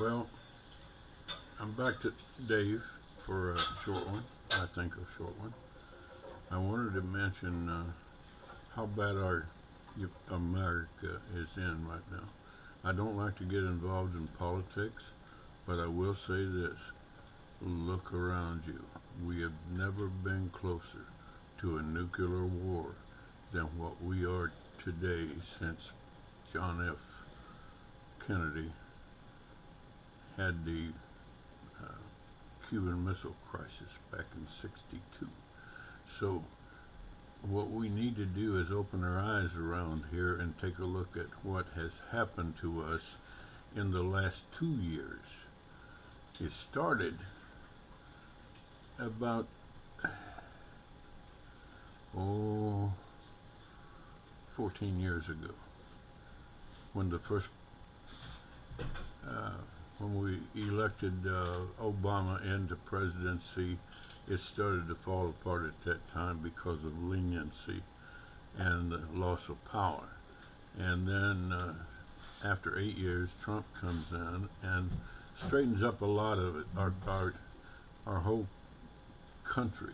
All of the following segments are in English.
Well, I'm back to Dave for a short one. I think a short one. I wanted to mention how bad our America is in right now. I don't like to get involved in politics, but I will say this. Look around you. We have never been closer to a nuclear war than what we are today since John F. Kennedy had the uh, Cuban Missile Crisis back in '62. So, what we need to do is open our eyes around here and take a look at what has happened to us in the last 2 years. It started about, oh, 14 years ago when the first, uh, when we elected Obama into presidency. It started to fall apart at that time because of leniency and the loss of power. And then after 8 years, Trump comes in and straightens up a lot of it. Our whole country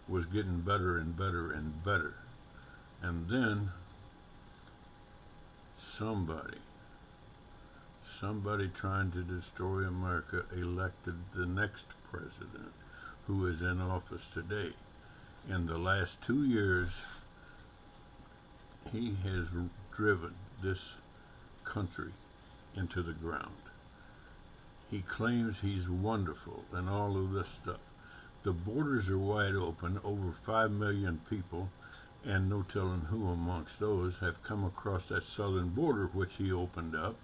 was getting better and better and better. And then somebody, somebody trying to destroy America elected the next president who is in office today. In the last 2 years, he has driven this country into the ground. He claims he's wonderful and all of this stuff. The borders are wide open, over 5 million people, and no telling who amongst those have come across that southern border which he opened up.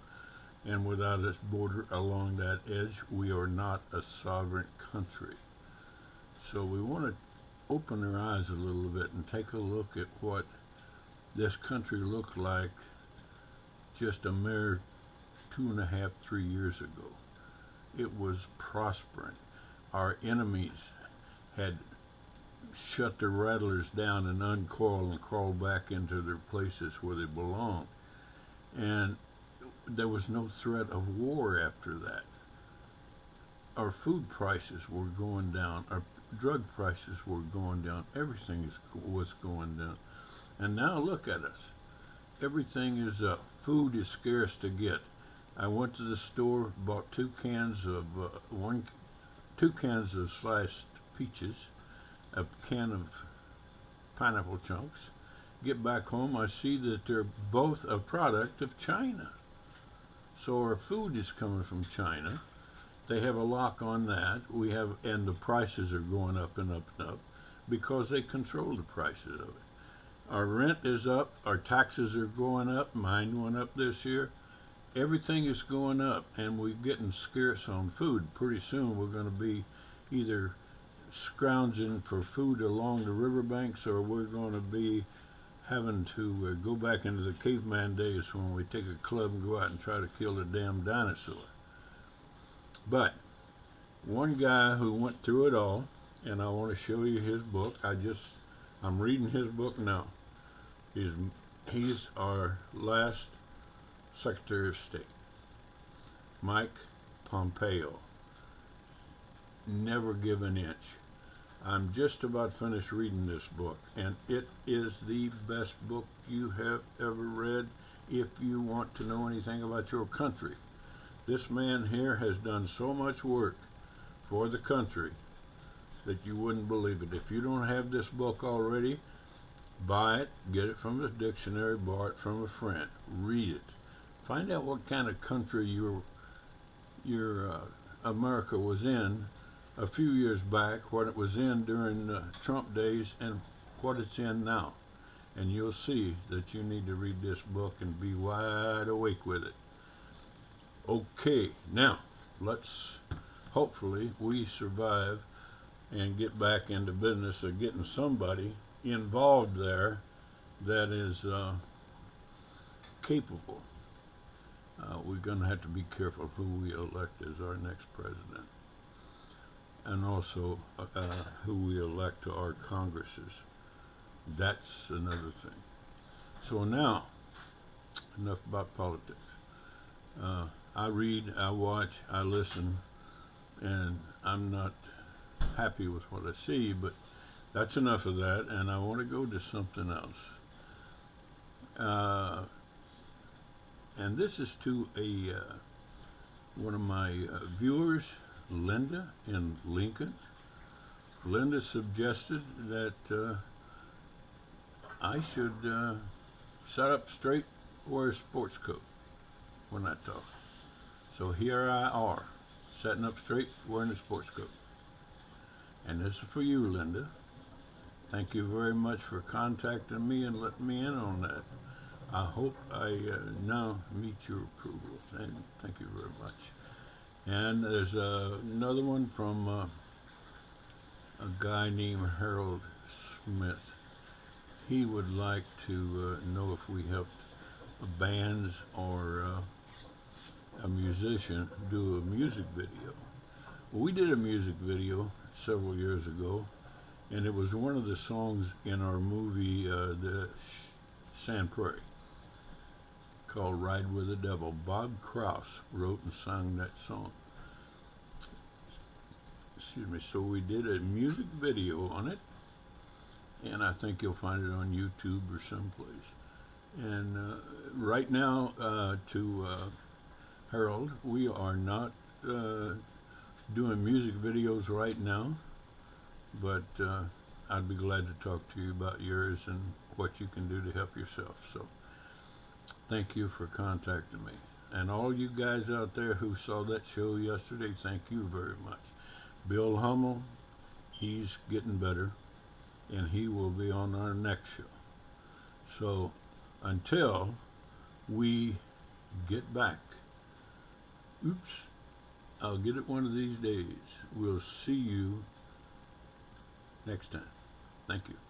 And without this border along that edge, we are not a sovereign country. So we want to open our eyes a little bit and take a look at what this country looked like just a mere 2.5, 3 years ago. It was prospering. Our enemies had shut the rattlers down and uncoiled and crawled back into their places where they belong. And there was no threat of war after that. Our food prices were going down. Our drug prices were going down. Everything was going down. And now look at us. Everything is up. Food is scarce to get. I went to the store, bought two cans of sliced peaches, a can of pineapple chunks. Get back home, I see that they're both a product of China. So our food is coming from China. They have a lock on that. And the prices are going up and up and up because they control the prices of it. Our rent is up. Our taxes are going up. Mine went up this year. Everything is going up, and we're getting scarce on food. Pretty soon we're going to be either scrounging for food along the riverbanks, or we're going to be having to go back into the caveman days when we take a club and go out and try to kill a damn dinosaur. But one guy who went through it all, and I want to show you his book. I'm reading his book now. He's our last Secretary of State, Mike Pompeo. Never give an inch. I'm just about finished reading this book, and it is the best book you have ever read if you want to know anything about your country. This man here has done so much work for the country that you wouldn't believe it. If you don't have this book already, buy it, get it from a dictionary, borrow it from a friend, read it. Find out what kind of country your America was in a few years back, what it was in during Trump days, and what it's in now. And you'll see that you need to read this book and be wide awake with it. Okay, now let's hopefully we survive and get back into business of getting somebody involved there that is capable. We're going to have to be careful who we elect as our next president, and also who we elect to our Congresses. That's another thing. So now, enough about politics. I read, I watch, I listen, and I'm not happy with what I see, but that's enough of that, and I want to go to something else. Uh, and this is to a one of my viewers, Linda in Lincoln. Linda suggested that I should sit up straight, wear a sports coat when I talk. So here I are, sitting up straight, wearing a sports coat. And this is for you, Linda. Thank you very much for contacting me and letting me in on that. I hope I now meet your approval. And thank you very much. And there's another one from a guy named Harold Smith. He would like to know if we helped bands or a musician do a music video. Well, we did a music video several years ago, and it was one of the songs in our movie, The Sand Prairie, called Ride with the Devil. Bob Cross wrote and sang that song. Excuse me. So we did a music video on it, and I think you'll find it on YouTube or someplace. And right now, to Harold, we are not doing music videos right now, but I'd be glad to talk to you about yours and what you can do to help yourself. So thank you for contacting me. And all you guys out there who saw that show yesterday, thank you very much. Bill Hummel, he's getting better, and he will be on our next show. So until we get back, oops, I'll get it one of these days. We'll see you next time. Thank you.